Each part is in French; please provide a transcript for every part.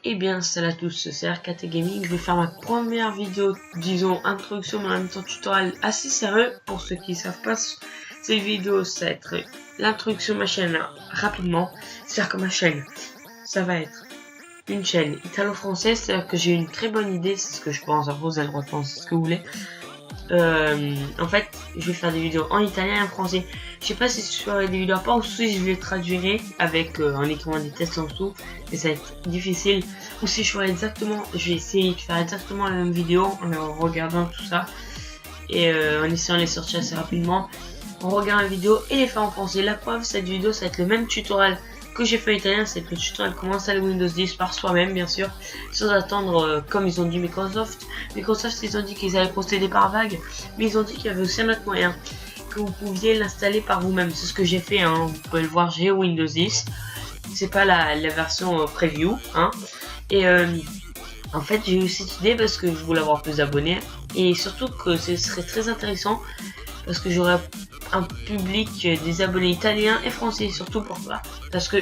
Eh bien, salut à tous, c'est RKT Gaming. Je vais faire ma première vidéo, disons, introduction, mais en même temps tutoriel assez sérieux. Pour ceux qui ne savent pas, cette vidéo, ça va être l'introduction de ma chaîne rapidement. C'est-à-dire que ma chaîne, ça va être une chaîne italo-française, c'est-à-dire que j'ai une très bonne idée, c'est ce que je pense. Après, vous avez le droit de penser ce que vous voulez. En fait, je vais faire des vidéos en italien et en français. Je sais pas si je ferai des vidéos à part ou si je les traduirai avec en écrivant des tests en dessous, mais ça va être difficile. Ou si je ferai exactement, je vais essayer de faire exactement la même vidéo en regardant tout ça et en essayant de les sortir assez rapidement, en regardant la vidéo et les faire en français. La preuve, cette vidéo, ça va être le même tutoriel que j'ai fait en italien, c'est que le tutoriel comment installer Windows 10 par soi-même, bien sûr, sans attendre, comme ils ont dit Microsoft. Microsoft, ils ont dit qu'ils allaient procéder par vague, mais ils ont dit qu'il y avait aussi un autre moyen, que vous pouviez l'installer par vous-même. C'est ce que j'ai fait, hein. Vous pouvez le voir, j'ai Windows 10. C'est pas la version preview, hein. Et en fait, j'ai eu cette idée parce que je voulais avoir plus d'abonnés, et surtout que ce serait très intéressant parce que j'aurais un public des abonnés italiens et français, surtout pour ça. Parce que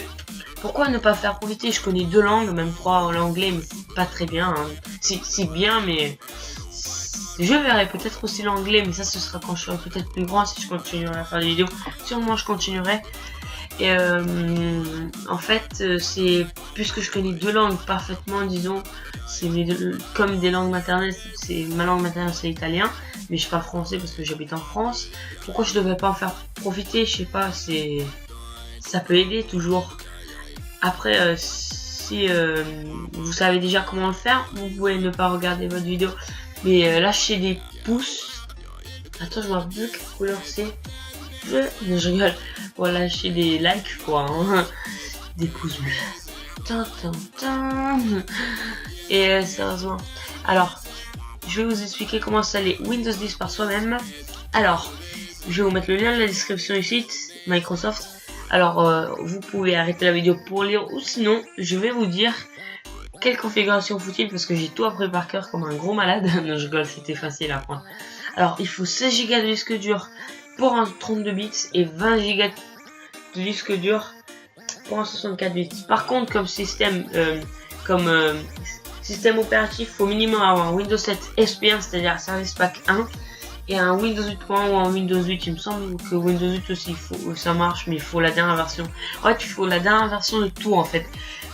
pourquoi ne pas faire profiter, je connais deux langues, même trois en anglais, mais c'est pas très bien, hein. C'est bien, mais je verrai peut-être aussi l'anglais, mais ça ce sera quand je serai peut-être plus grand, si je continuerai à faire des vidéos. Sûrement je continuerai. Et en fait, c'est puisque je connais deux langues parfaitement, disons, c'est comme des langues maternelles. C'est ma langue maternelle, c'est l'italien, mais je parle français parce que j'habite en France. Pourquoi je devrais pas en faire profiter? Je sais pas, ça peut aider toujours. Après, si vous savez déjà comment le faire, vous pouvez ne pas regarder votre vidéo, mais lâchez des pouces. Attends, je vois plus quelle couleur c'est. Non, je rigole. Pour lâcher des likes, quoi. Hein. Des pouces bleus. Et sérieusement. Alors, je vais vous expliquer comment installer Windows 10 par soi-même. Alors, je vais vous mettre le lien dans la description du site Microsoft. Alors, vous pouvez arrêter la vidéo pour lire, ou sinon, je vais vous dire quelle configuration faut-il, parce que j'ai tout appris par cœur comme un gros malade. Non, je rigole, c'était facile à apprendre. Alors, il faut 16 Go de disque dur pour un 32 bits et 20 Go de disque dur pour un 64 bits. Par contre, comme système, système opératif, il faut minimum avoir un Windows 7 SP1, c'est-à-dire Service Pack 1, et un Windows 8.1 ou un Windows 8. Il me semble que Windows 8 aussi, ça marche, mais il faut la dernière version. En fait, il faut la dernière version de tout, en fait.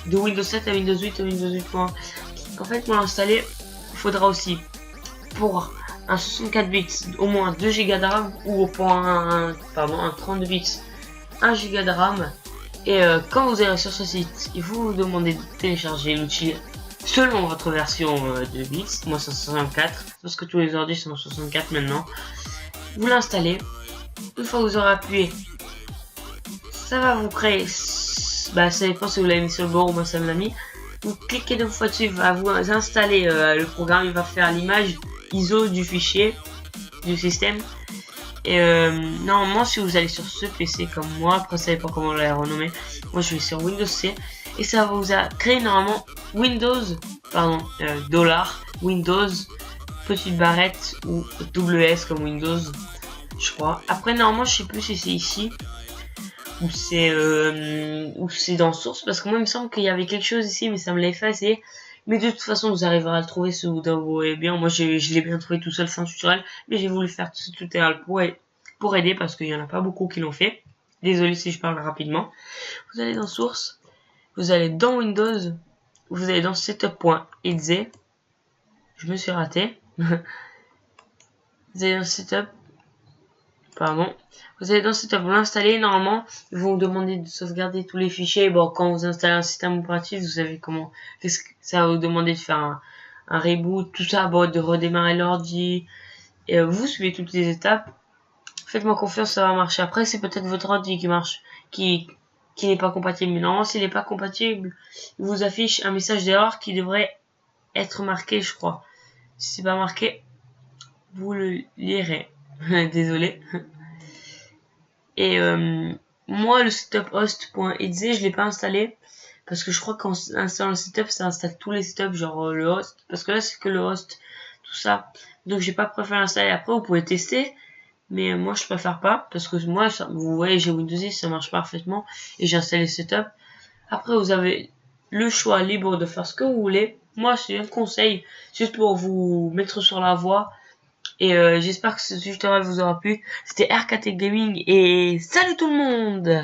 De Windows 7 à Windows 8 à Windows 8.1. En fait, pour l'installer, il faudra aussi, pour un 64 bits, au moins 2 Go de RAM, ou pour un 32 bits, 1 Go de RAM. Et quand vous allez sur ce site, il faut vous demander de télécharger l'outil selon votre version de bits. Moi c'est 64, parce que tous les ordi sont 64 maintenant. Vous l'installez. Une fois que vous aurez appuyé, ça va vous créer, ça dépend si vous l'avez mis sur le bord ou moi ça me l'a mis. Vous cliquez deux fois dessus, il va vous installer le programme, il va faire l'image ISO du fichier du système. Et normalement, si vous allez sur ce PC comme moi, après ça dépend comment on l'a renommé, moi je vais sur Windows C, et ça vous a créé normalement Windows, Windows, petite barrette ou WS comme Windows, je crois. Après normalement, je sais plus si c'est ici ou c'est dans source, parce que moi il me semble qu'il y avait quelque chose ici, mais ça me l'a effacé. Mais de toute façon, vous arriverez à le trouver si vous voulez bien. Moi, je l'ai bien trouvé tout seul sans tutoriel, mais je vais vous le faire ce tutoriel pour aider, parce qu'il y en a pas beaucoup qui l'ont fait. Désolé si je parle rapidement. Vous allez dans source, vous allez dans Windows, vous allez dans setup.exe. Je me suis raté. Vous allez dans setup. Pardon. Vous allez dans setup, vous l'installez. Normalement, ils vont vous demander de sauvegarder tous les fichiers. Bon, quand vous installez un système opératif, vous savez comment. Ça va vous demander de faire un reboot, tout ça, bon, de redémarrer l'ordi. Et vous suivez toutes les étapes. Faites-moi confiance, ça va marcher. Après, c'est peut-être votre ordi qui marche, qui n'est pas compatible. Mais normalement, s'il n'est pas compatible, il vous affiche un message d'erreur qui devrait être marqué, je crois. Si c'est pas marqué, vous le lirez. Désolé. Et moi, le setup host.exe, je l'ai pas installé parce que je crois qu'en installant le setup, ça installe tous les setups, genre le host. Parce que là, c'est que le host, tout ça. Donc, j'ai pas préféré l'installer. Après, vous pouvez tester, mais moi, je préfère pas parce que moi, vous voyez, j'ai Windows 10, ça marche parfaitement et j'ai installé le setup. Après, vous avez le choix libre de faire ce que vous voulez. Moi, c'est un conseil, juste pour vous mettre sur la voie. Et j'espère que ce tutoriel vous aura plu. C'était RKT Gaming et salut tout le monde!